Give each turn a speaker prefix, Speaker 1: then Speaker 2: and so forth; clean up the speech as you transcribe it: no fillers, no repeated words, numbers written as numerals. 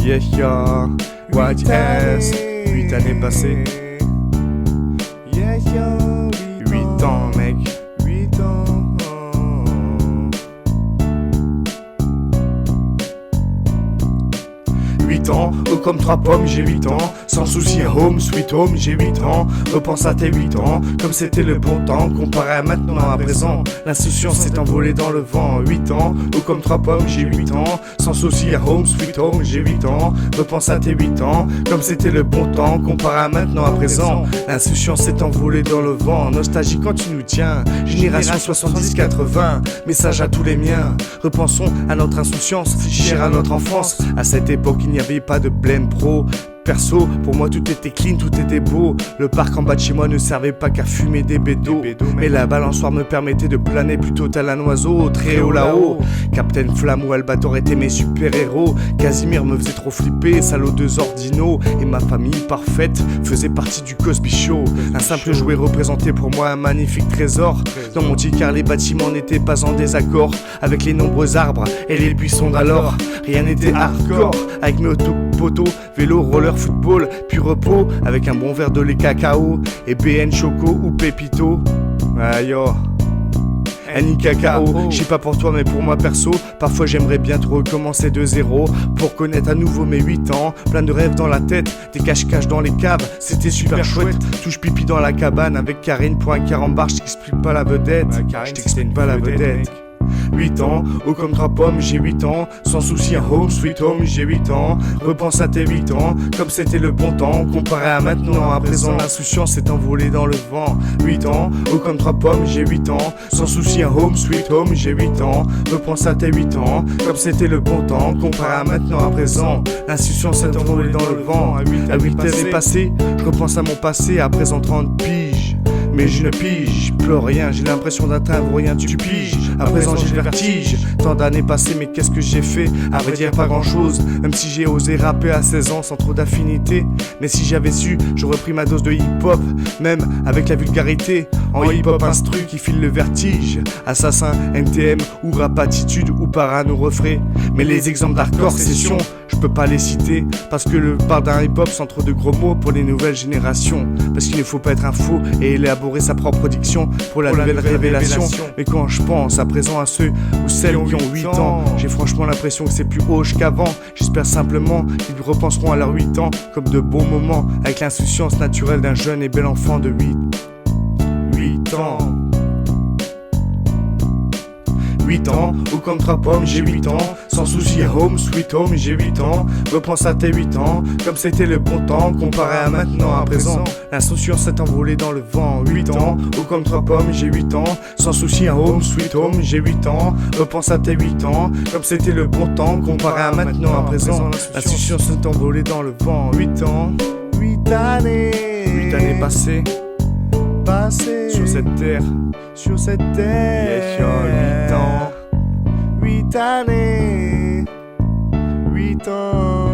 Speaker 1: Yeah, yeah, what yes, 8 années passées.
Speaker 2: Yeah, yeah,
Speaker 1: 8 ans, mec.
Speaker 2: 8 ans.
Speaker 1: 8 ans, haut comme 3 pommes, j'ai 8 ans. Sans souci, home, sweet home, j'ai 8 ans. Repense à tes 8 ans, comme c'était le bon temps. Comparé à maintenant, à présent, l'insouciance s'est envolée dans le vent. 8 ans, haut comme 3 pommes, j'ai 8 ans. Sans souci, home, sweet home, j'ai 8 ans. Repense à tes 8 ans, comme c'était le bon temps. Comparé à maintenant, à présent, l'insouciance s'est envolée dans le vent. Nostalgie quand tu nous tiens, génération 70-80. Message à tous les miens, repensons à notre insouciance, chère à notre enfance. À cette époque, il n'y avait pas de blême pro. Perso, pour moi tout était clean, tout était beau. Le parc en bas de chez moi ne servait pas qu'à fumer des bédos. Mais la balançoire me permettait de planer plutôt tel un oiseau, très haut là-haut. Captain Flamme ou Albator étaient mes super-héros. Casimir me faisait trop flipper, salaud deux ordinaux. Et ma famille parfaite faisait partie du Cosby Show. Un simple jouet représentait pour moi un magnifique trésor. Dans mon ticard, les bâtiments n'étaient pas en désaccord avec les nombreux arbres et les buissons d'alors. Rien n'était hardcore avec mes autopotos, vélo, roller, football, puis repos avec un bon verre de lait cacao et BN Choco ou Pépito. Aïe oh. Annie cacao, je sais pas pour toi mais pour moi perso, parfois j'aimerais bien tout recommencer de zéro pour connaître à nouveau mes 8 ans. Plein de rêves dans la tête, des cache-cache dans les caves, c'était super chouette. Touche pipi dans la cabane avec Karine pour un carambar, je t'explique pas la vedette, je t'explique pas la vedette. 8 ans, haut comme 3 pommes, j'ai 8 ans. Sans souci, home, sweet home, j'ai 8 ans. Repense à tes 8 ans, comme c'était le bon temps. Comparé à maintenant, à présent, l'insouciance s'est envolée dans le vent. 8 ans, haut comme 3 pommes, j'ai 8 ans. Sans souci, home, sweet home, j'ai 8 ans. Repense à tes 8 ans, comme c'était le bon temps. Comparé à maintenant, à présent, l'insouciance s'est envolée dans le vent. À 8 années passées, je repense à mon passé, à présent 30 piges. Mais je ne pige, plus rien, j'ai l'impression d'atteindre rien du pige. À présent j'ai le vertige, tant d'années passées mais qu'est-ce que j'ai fait? À vrai dire pas grand chose, même si j'ai osé rapper à 16 ans sans trop d'affinité. Mais si j'avais su, j'aurais pris ma dose de hip-hop, même avec la vulgarité. En hip-hop instru qui file le vertige, assassin, NTM ou rap attitude ou parano refrain. Mais les exemples d'hardcore session, je peux pas les citer, parce que le parle d'un hip-hop sans trop de gros mots pour les nouvelles générations. Parce qu'il ne faut pas être un faux et élaborer sa propre diction pour la nouvelle révélation. Mais quand je pense à présent à ceux ou celles qui ont 8 ans, j'ai franchement l'impression que c'est plus hoche qu'avant. J'espère simplement qu'ils repenseront à leurs 8 ans comme de bons moments, avec l'insouciance naturelle d'un jeune et bel enfant de 8 ans. 8 ans, haut comme 3 pommes, j'ai 8 ans. Sans souci, home, sweet home, j'ai 8 ans. Repense à tes 8 ans, comme c'était le bon temps. Comparé à maintenant, à présent, l'insouciance s'est envolée dans le vent. 8 ans, haut comme 3 pommes, j'ai 8 ans. Sans souci, home, sweet home, j'ai 8 ans. Repense à tes 8 ans, comme c'était le bon temps. Comparé à maintenant, à présent, l'insouciance s'est envolée dans le vent. 8 ans,
Speaker 2: 8 années.
Speaker 1: 8 années passées sur cette terre.
Speaker 2: Sur cette terre.
Speaker 1: 8 ans.
Speaker 2: 8 années. 8 ans.